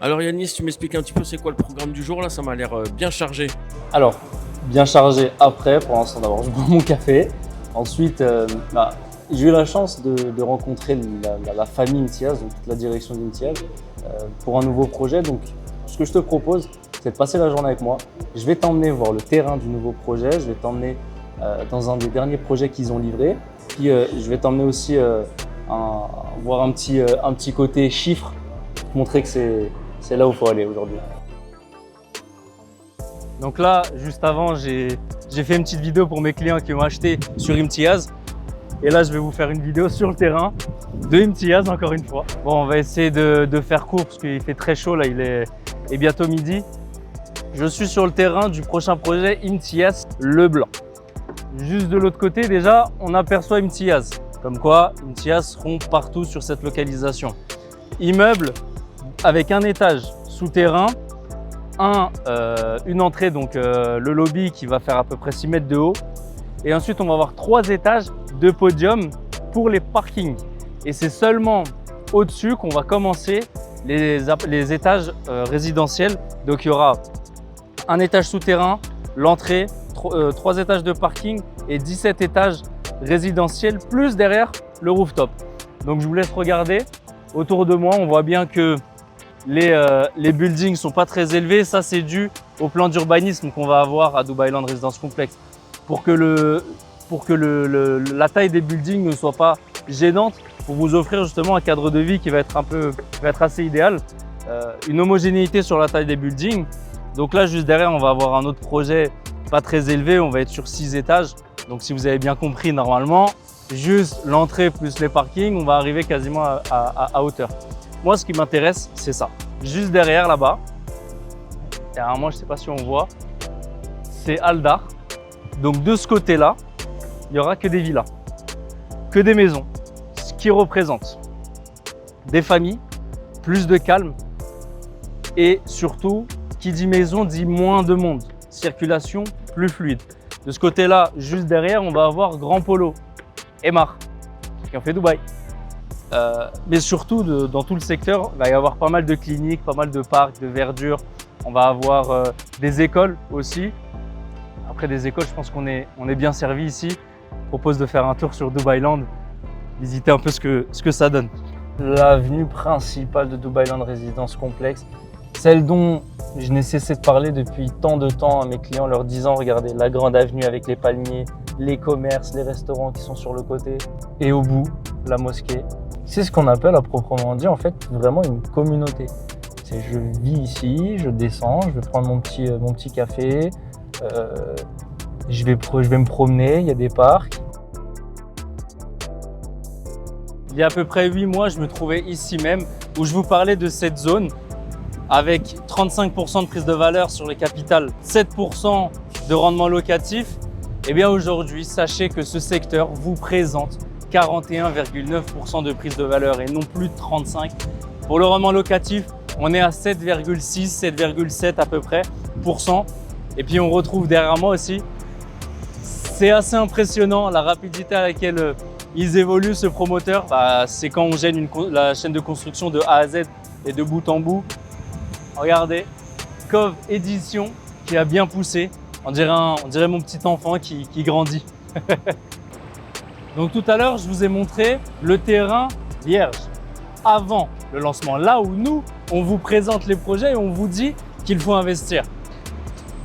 Alors Yanis, tu m'expliques un petit peu c'est quoi le programme du jour là? Ça m'a l'air bien chargé. Alors, bien chargé après, pour l'instant d'abord je bois mon café. Ensuite, j'ai eu la chance de rencontrer la famille Imtiaz, donc toute la direction d'Imtiaz, pour un nouveau projet. Donc, ce que je te propose, c'est de passer la journée avec moi. Je vais t'emmener voir le terrain du nouveau projet, je vais t'emmener dans un des derniers projets qu'ils ont livrés. Puis, je vais t'emmener aussi voir un petit côté chiffres, pour te montrer que c'est là où il faut aller aujourd'hui. Donc là, juste avant, j'ai fait une petite vidéo pour mes clients qui ont acheté sur Imtiaz. Et là, je vais vous faire une vidéo sur le terrain de Imtiaz encore une fois. Bon, on va essayer de faire court parce qu'il fait très chaud là, il est bientôt midi. Je suis sur le terrain du prochain projet Imtiaz Le Blanc. Juste de l'autre côté, déjà, on aperçoit Imtiaz. Comme quoi, Imtiaz seront partout sur cette localisation. Immeuble avec un étage souterrain, une entrée, donc le lobby qui va faire à peu près 6 mètres de haut. Et ensuite, on va avoir 3 étages de podium pour les parkings. Et c'est seulement au-dessus qu'on va commencer les étages résidentiels. Donc, il y aura un étage souterrain, l'entrée, 3 étages de parking et 17 étages résidentiels, plus derrière le rooftop. Donc, je vous laisse regarder. Autour de moi, on voit bien que les buildings ne sont pas très élevés. Ça, c'est dû au plan d'urbanisme qu'on va avoir à Dubai Land Residence Complex. Pour que la taille des buildings ne soit pas gênante, pour vous offrir justement un cadre de vie qui va être assez idéal. Une homogénéité sur la taille des buildings. Donc là, juste derrière, on va avoir un autre projet pas très élevé. On va être sur 6 étages. Donc si vous avez bien compris, normalement, juste l'entrée plus les parkings, on va arriver quasiment à hauteur. Moi, ce qui m'intéresse, c'est ça. Juste derrière, là-bas, derrière moi, je ne sais pas si on voit, c'est Aldar. Donc de ce côté-là, il n'y aura que des villas, que des maisons, ce qui représente des familles, plus de calme et surtout, qui dit maison dit moins de monde, circulation plus fluide. De ce côté-là, juste derrière, on va avoir Grand Polo, Emaar, qui ont fait Dubaï. Mais surtout, dans tout le secteur, il va y avoir pas mal de cliniques, pas mal de parcs, de verdure. On va avoir des écoles aussi. Après des écoles, je pense qu'on est bien servi ici. Je propose de faire un tour sur Dubai Land, visiter un peu ce que ça donne. L'avenue principale de Dubai Land Residence Complex, celle dont je n'ai cessé de parler depuis tant de temps à mes clients, leur disant regardez la grande avenue avec les palmiers, les commerces, les restaurants qui sont sur le côté et au bout, la mosquée. C'est ce qu'on appelle à proprement dit en fait vraiment une communauté. C'est je vis ici, je descends, je vais prendre mon petit café, je vais me promener, il y a des parcs. Il y a à peu près 8 mois, je me trouvais ici même où je vous parlais de cette zone avec 35% de prise de valeur sur les capitales, 7% de rendement locatif. Et bien aujourd'hui, sachez que ce secteur vous présente 41,9% de prise de valeur et non plus de 35%. Pour le rendement locatif, on est à 7,6, 7,7 à peu près %. Et puis on retrouve derrière moi aussi, c'est assez impressionnant la rapidité à laquelle ils évoluent ce promoteur. C'est quand on gêne la chaîne de construction de A à Z et de bout en bout. Regardez, Cove Édition qui a bien poussé. On dirait mon petit enfant qui grandit. Donc tout à l'heure, je vous ai montré le terrain vierge avant le lancement. Là où nous, on vous présente les projets et on vous dit qu'il faut investir.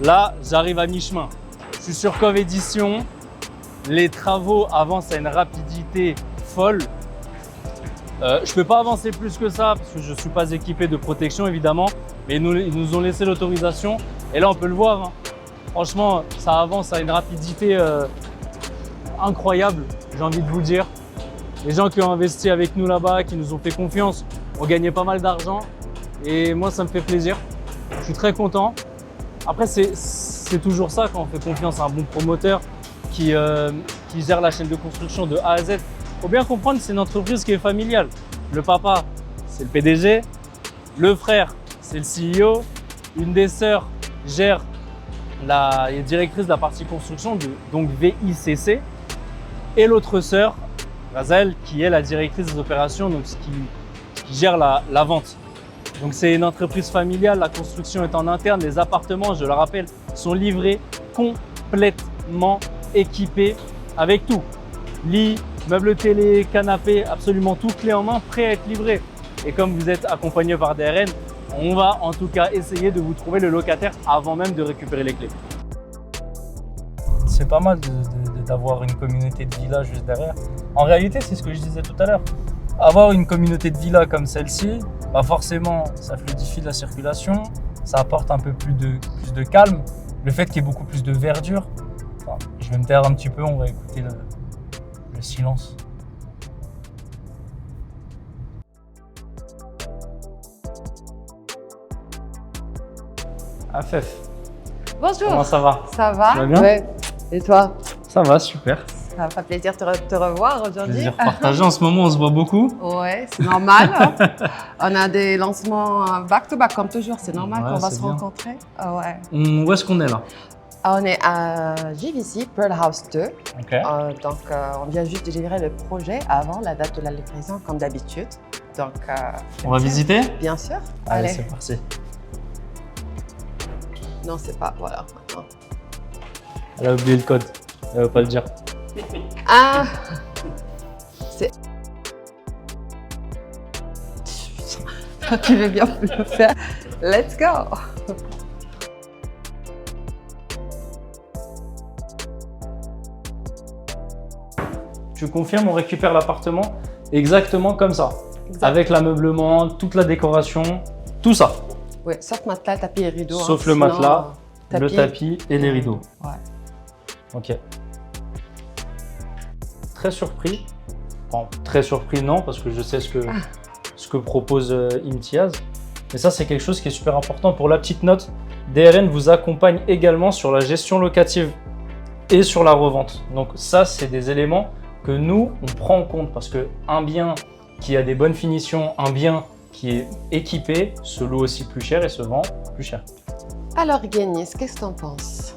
Là, j'arrive à mi-chemin. Je suis sur Cove Édition. Les travaux avancent à une rapidité folle. Je ne peux pas avancer plus que ça parce que je ne suis pas équipé de protection évidemment. Mais ils nous ont laissé l'autorisation. Et là, on peut le voir. Hein. Franchement, ça avance à une rapidité incroyable, j'ai envie de vous dire. Les gens qui ont investi avec nous là-bas, qui nous ont fait confiance, ont gagné pas mal d'argent. Et moi, ça me fait plaisir. Je suis très content. Après, c'est toujours ça quand on fait confiance à un bon promoteur qui gère la chaîne de construction de A à Z. Il faut bien comprendre que c'est une entreprise qui est familiale. Le papa, c'est le PDG. Le frère, c'est le CEO. Une des sœurs gère la directrice de la partie construction, donc VICC. Et l'autre sœur, Razel, qui est la directrice des opérations, donc qui gère la vente. Donc c'est une entreprise familiale, la construction est en interne, les appartements, je le rappelle, sont livrés complètement équipés avec tout. Lit, meubles télé, canapé, absolument tout clé en main, prêt à être livré. Et comme vous êtes accompagné par DRN, on va en tout cas essayer de vous trouver le locataire avant même de récupérer les clés. C'est pas mal d'avoir une communauté de villas juste derrière. En réalité, c'est ce que je disais tout à l'heure. Avoir une communauté de villas comme celle-ci, bah forcément, ça fluidifie la circulation, ça apporte un peu plus de calme. Le fait qu'il y ait beaucoup plus de verdure. Enfin, je vais me taire un petit peu, on va écouter le silence. Afef, Bonjour. comment ça va? Ça va? Tu vas bien? Ouais. Et toi? Ça va, super. Ça fait plaisir de te revoir aujourd'hui. Plaisir partagé. En ce moment, on se voit beaucoup. Ouais, c'est normal. Hein. On a des lancements back-to-back comme toujours. C'est normal Ouais, qu'on va c'est se bien. rencontrer. Ah ouais. Où est-ce qu'on est là? On est à JVC, Pearl House 2. Ok. Donc, on vient juste de livrer le projet avant la date de la livraison, comme d'habitude. Donc, On va visiter? bien sûr. Allez, Allez. c'est parti. Non, c'est pas. Voilà. Attends. Elle a oublié le code. Elle va pas le dire. Ah! C'est. Tu veux bien le faire? Let's go! Tu confirmes, on récupère l'appartement exactement comme ça. Exact. Avec l'ameublement, toute la décoration, tout ça. Oui, sauf matelas, tapis et rideaux. Sauf le Sinon, matelas, le tapis et les rideaux. Ouais. Ok. Très surpris. Enfin, très surpris, non, parce que je sais ce que propose Imtiaz. Mais ça, c'est quelque chose qui est super important. Pour la petite note, DRN vous accompagne également sur la gestion locative et sur la revente. Donc ça, c'est des éléments que nous, on prend en compte parce qu'un bien qui a des bonnes finitions, un bien qui est équipé, se loue aussi plus cher et se vend plus cher. Alors, Guénis, qu'est-ce que t'en penses?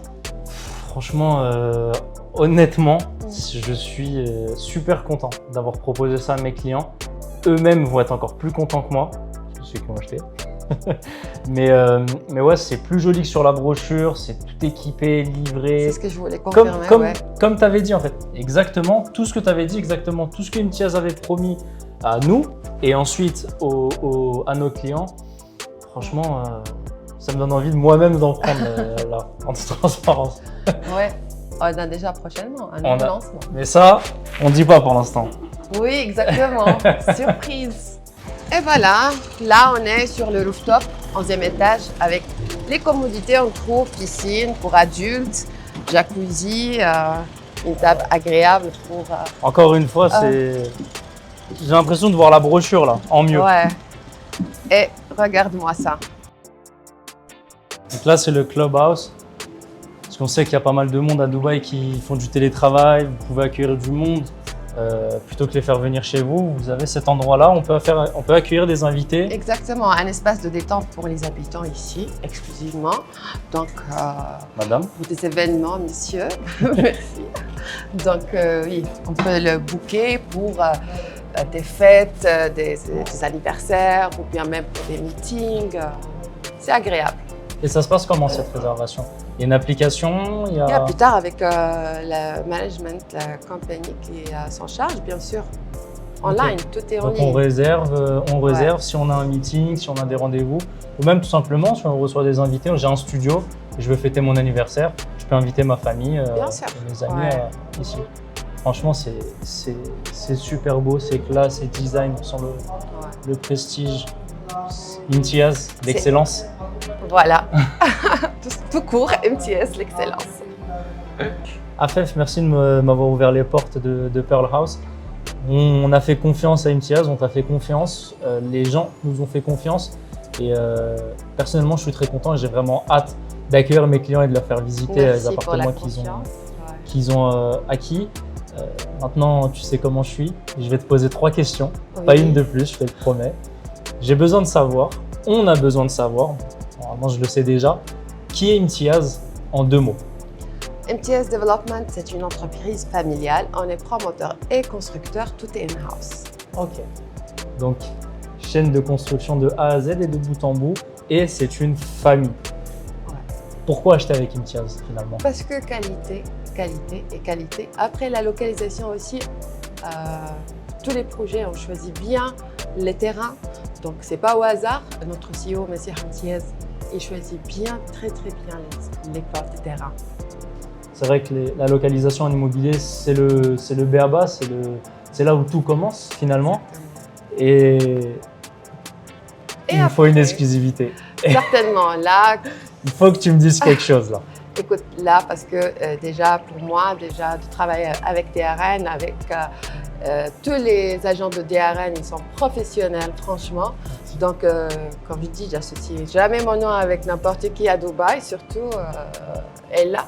Franchement, honnêtement, je suis super content d'avoir proposé ça à mes clients. Eux-mêmes vont être encore plus contents que moi, ceux qui ont acheté. mais ouais, c'est plus joli que sur la brochure, c'est tout équipé, livré. C'est ce que je voulais confirmer, ouais. Comme tu avais dit en fait, exactement tout ce que tu avais dit, exactement tout ce que Imtiaz avait promis à nous et ensuite à nos clients. Franchement, ça me donne envie de moi-même d'en prendre là, en toute transparence. Ouais, on a déjà prochainement un On nouveau a- lancement. Mais ça, on dit pas pour l'instant. Oui, exactement. Surprise. Et voilà, là on est sur le rooftop, 11e étage, avec les commodités on trouve, piscine pour adultes, jacuzzi, une table agréable pour... Encore une fois, c'est. J'ai l'impression de voir la brochure là, en mieux. Ouais. Et regarde-moi ça. Donc là, c'est le clubhouse. Parce qu'on sait qu'il y a pas mal de monde à Dubaï qui font du télétravail. Vous pouvez accueillir du monde. Plutôt que les faire venir chez vous, vous avez cet endroit-là. On peut accueillir des invités. Exactement, un espace de détente pour les habitants ici, exclusivement. Donc, Madame. pour des événements, monsieur. Merci. Donc, oui, on peut le booker pour des fêtes, des anniversaires ou bien même pour des meetings. C'est agréable. Et ça se passe comment cette réservation? Il y a une application, il y a... Et plus tard, avec le management, la compagnie qui s'en charge, bien sûr. Online, tout est en Donc on ligne. réserve si on a un meeting, si on a des rendez-vous, ou même tout simplement si on reçoit des invités. J'ai un studio, je veux fêter mon anniversaire, je peux inviter ma famille, Bien sûr. et mes amis Ouais. ici. Franchement, c'est super beau, c'est classe, c'est design, on sent le prestige. Imtiaz, l'excellence. Voilà. tout court, MTS, l'excellence. Afef, merci de m'avoir ouvert les portes de Pearl House. On a fait confiance à Imtiaz, on t'a fait confiance, les gens nous ont fait confiance et personnellement je suis très content et j'ai vraiment hâte d'accueillir mes clients et de leur faire visiter les Merci pour la appartements confiance. qu'ils ont acquis. Maintenant tu sais comment je suis, je vais te poser 3 questions, Oui. pas une de plus, je te le promets. J'ai besoin de savoir, on a besoin de savoir, normalement je le sais déjà, qui est Imtiaz en 2 mots. MTS Development, c'est une entreprise familiale. On est promoteur et constructeur, tout est in-house. Ok. Donc, chaîne de construction de A à Z et de bout en bout. Et c'est une famille. Ouais. Pourquoi acheter avec Imtiaz finalement? Parce que qualité, qualité et qualité. Après la localisation aussi, tous les projets, on choisit bien les terrains. Donc, c'est pas au hasard. Notre CEO, M. Imtiaz, il choisit bien, très bien les plans de terrain. C'est vrai que la localisation en immobilier, c'est le b.a.-ba, c'est là où tout commence finalement. Et il me faut une exclusivité. Certainement, là. Il faut que tu me dises quelque chose là. Écoute, là, parce que déjà, pour moi, déjà de travailler avec DRN, avec tous les agents de DRN, ils sont professionnels, franchement. Donc, comme je dis, j'associe jamais mon nom avec n'importe qui à Dubaï, surtout. Et là,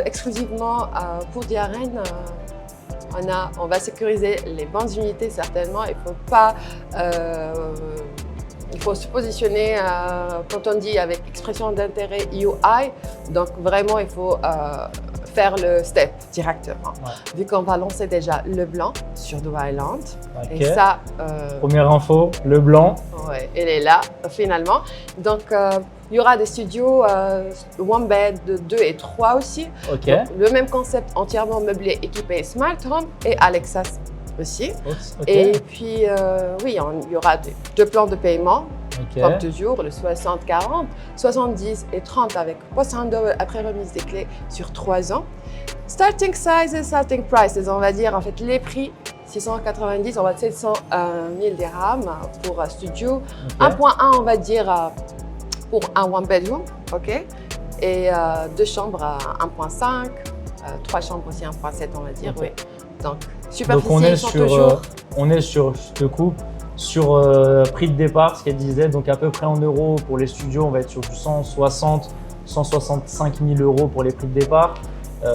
exclusivement pour DRN, on va sécuriser les bonnes unités, certainement. Il faut se positionner, quand on dit avec expression d'intérêt UI, donc vraiment il faut faire le step directement. Ouais. Vu qu'on va lancer déjà le blanc sur Dubai Island. Okay. Et ça… Première info, le blanc. Ouais, elle est là finalement. Donc il y aura des studios one bed de 2 et 3 aussi. Okay. Donc, le même concept entièrement meublé, équipé Smart Home et Alexa aussi. Okay. Et puis, oui, il y aura deux plans de paiement, okay. comme toujours, le 60-40, 70 et 30 avec post-handover après remise des clés sur 3 ans. Starting sizes, starting prices, on va dire en fait les prix, 690, on va dire 700 000 dirhams pour studio. Okay. 1.1, on va dire pour un one bedroom, ok? Et 2 chambres à 1.5, 3 chambres aussi 1.7, on va dire, okay. Oui. Donc, superficie, donc on est sur, je te coupe, sur prix de départ, ce qu'elle disait, donc à peu près en euros pour les studios, on va être sur du 160, 165 000 euros pour les prix de départ.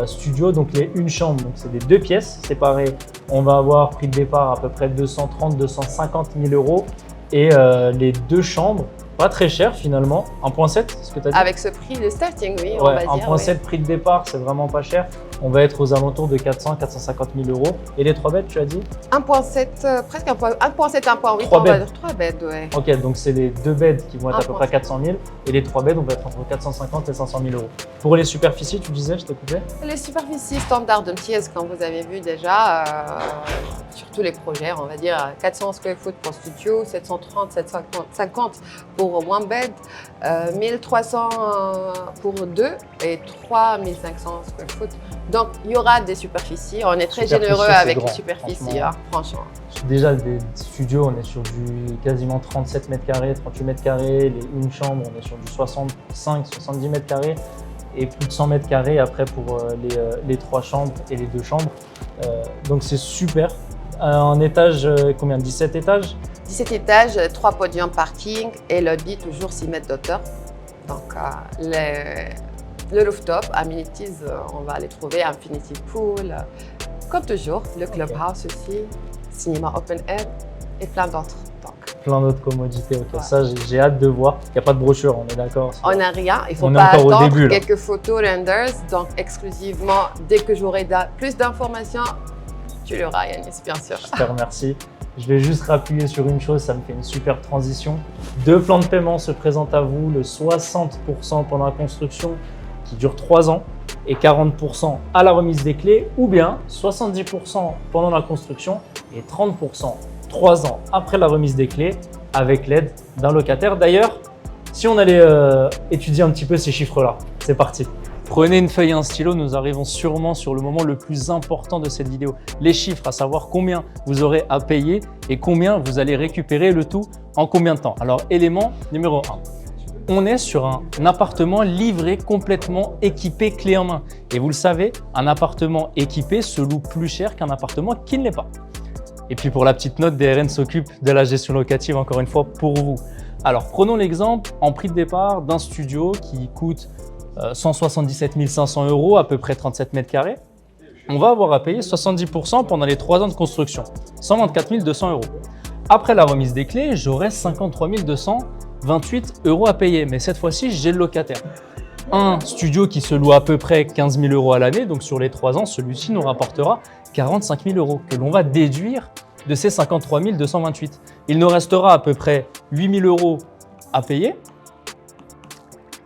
Studio, donc les une chambre, donc c'est des 2 pièces séparées, on va avoir prix de départ à peu près 230, 250 000 euros et les 2 chambres, pas très cher finalement, 1.7, c'est ce que tu as dit? Avec ce prix, le starting, oui, on ouais, va dire. 1.7 prix de départ, c'est vraiment pas cher. On va être aux alentours de 400, 450 000 euros. Et les 3 beds, tu as dit? 1.7, presque 1.7, 1.8, 3 on va dire 3 beds, ouais. Ok, donc c'est les 2 beds qui vont être à peu près 400 000 et les 3 beds, on va être entre 450 et 500 000 euros. Pour les superficies, tu disais, je t'ai coupé? Les superficies standards de Imtiaz, comme vous avez vu déjà, sur tous les projets, on va dire 400 square foot pour studio, 730, 750 pour one bed, 1300 pour 2 et 3500 square foot. Donc, il y aura des superficies. On est très généreux avec les superficies, franchement. Déjà, des studios, on est sur du quasiment 37 mètres carrés, 38 mètres carrés. Les une chambre, on est sur du 65, 70 mètres carrés. Et plus de 100 mètres carrés après pour les 3 chambres et les 2 chambres. Donc, c'est super. En étage, combien? 17 étages? 17 étages, 3 podiums parking et lobby toujours 6 mètres d'auteur. Donc, le rooftop, amenities, on va les trouver, Infinity Pool, comme toujours, le clubhouse aussi, cinéma open air et plein d'autres. Plein d'autres commodités, ok. Ouais. Ça, j'ai hâte de voir. Il n'y a pas de brochure, on est d'accord? On n'a rien, il ne faut pas attendre début, quelques photos renders, donc exclusivement, dès que j'aurai plus d'informations, tu l'auras, Yanis, bien sûr. Je te remercie. Je vais juste rappuyer sur une chose, ça me fait une super transition. 2 plans de paiement se présentent à vous, le 60% pendant la construction qui dure 3 ans et 40% à la remise des clés, ou bien 70% pendant la construction et 30% 3 ans après la remise des clés avec l'aide d'un locataire. D'ailleurs, si on allait étudier un petit peu ces chiffres-là, c'est parti. Prenez une feuille et un stylo, nous arrivons sûrement sur le moment le plus important de cette vidéo. Les chiffres, à savoir combien vous aurez à payer et combien vous allez récupérer, le tout en combien de temps. Alors, élément numéro 1. On est sur un appartement livré complètement équipé clé en main. Et vous le savez, un appartement équipé se loue plus cher qu'un appartement qui ne l'est pas. Et puis pour la petite note, DRN s'occupe de la gestion locative encore une fois pour vous. Alors prenons l'exemple en prix de départ d'un studio qui coûte 177 500 euros, à peu près 37 mètres carrés. On va avoir à payer 70% pendant les 3 ans de construction, 124 200 euros. Après la remise des clés, j'aurai 53 228 euros à payer, mais cette fois-ci, j'ai le locataire. Un studio qui se loue à peu près 15 000 euros à l'année, donc sur les 3 ans, celui-ci nous rapportera 45 000 euros que l'on va déduire de ces 53 228. Il nous restera à peu près 8 000 € à payer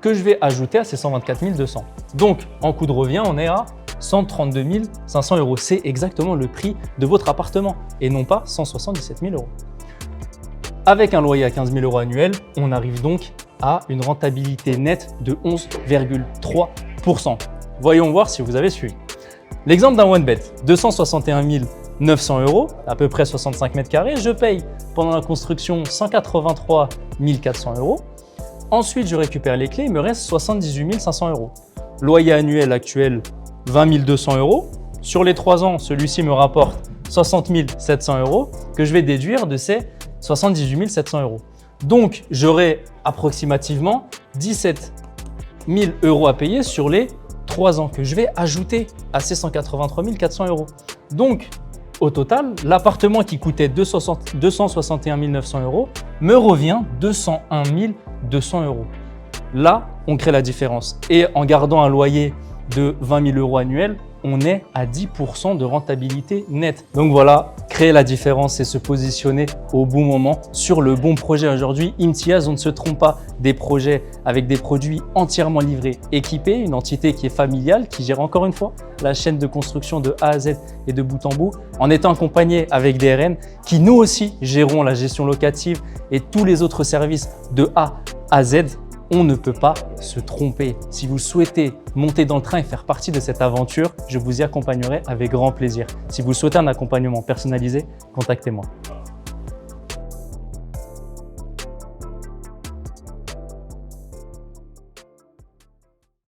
que je vais ajouter à ces 124 200. Donc, en coût de revient, on est à 132 500 €. C'est exactement le prix de votre appartement et non pas 177 000 €. Avec un loyer à 15 000 € annuel, on arrive donc à une rentabilité nette de 11,3%. Voyons voir si vous avez suivi. L'exemple d'un one bed, 261 900 €, à peu près 65 mètres carrés, je paye pendant la construction 183 400 €. Ensuite, je récupère les clés, il me reste 78 500 €. Loyer annuel actuel, 20 200 €. Sur les 3 ans, celui-ci me rapporte 60 700 € que je vais déduire de ces 78 700 €. Donc, j'aurai approximativement 17 000 € à payer sur les 3 ans que je vais ajouter à ces 183 400 €. Donc, au total, l'appartement qui coûtait 261 900 € me revient 201 200 €. Là, on crée la différence. Et en gardant un loyer de 20 000 € annuels, on est à 10% de rentabilité nette. Donc voilà, créer la différence et se positionner au bon moment sur le bon projet. Aujourd'hui, Imtiaz, on ne se trompe pas, des projets avec des produits entièrement livrés, équipés, une entité qui est familiale, qui gère encore une fois la chaîne de construction de A à Z et de bout en bout, en étant accompagné avec des RN qui nous aussi gérons la gestion locative et tous les autres services de A à Z. On ne peut pas se tromper. Si vous souhaitez monter dans le train et faire partie de cette aventure, je vous y accompagnerai avec grand plaisir. Si vous souhaitez un accompagnement personnalisé, contactez-moi.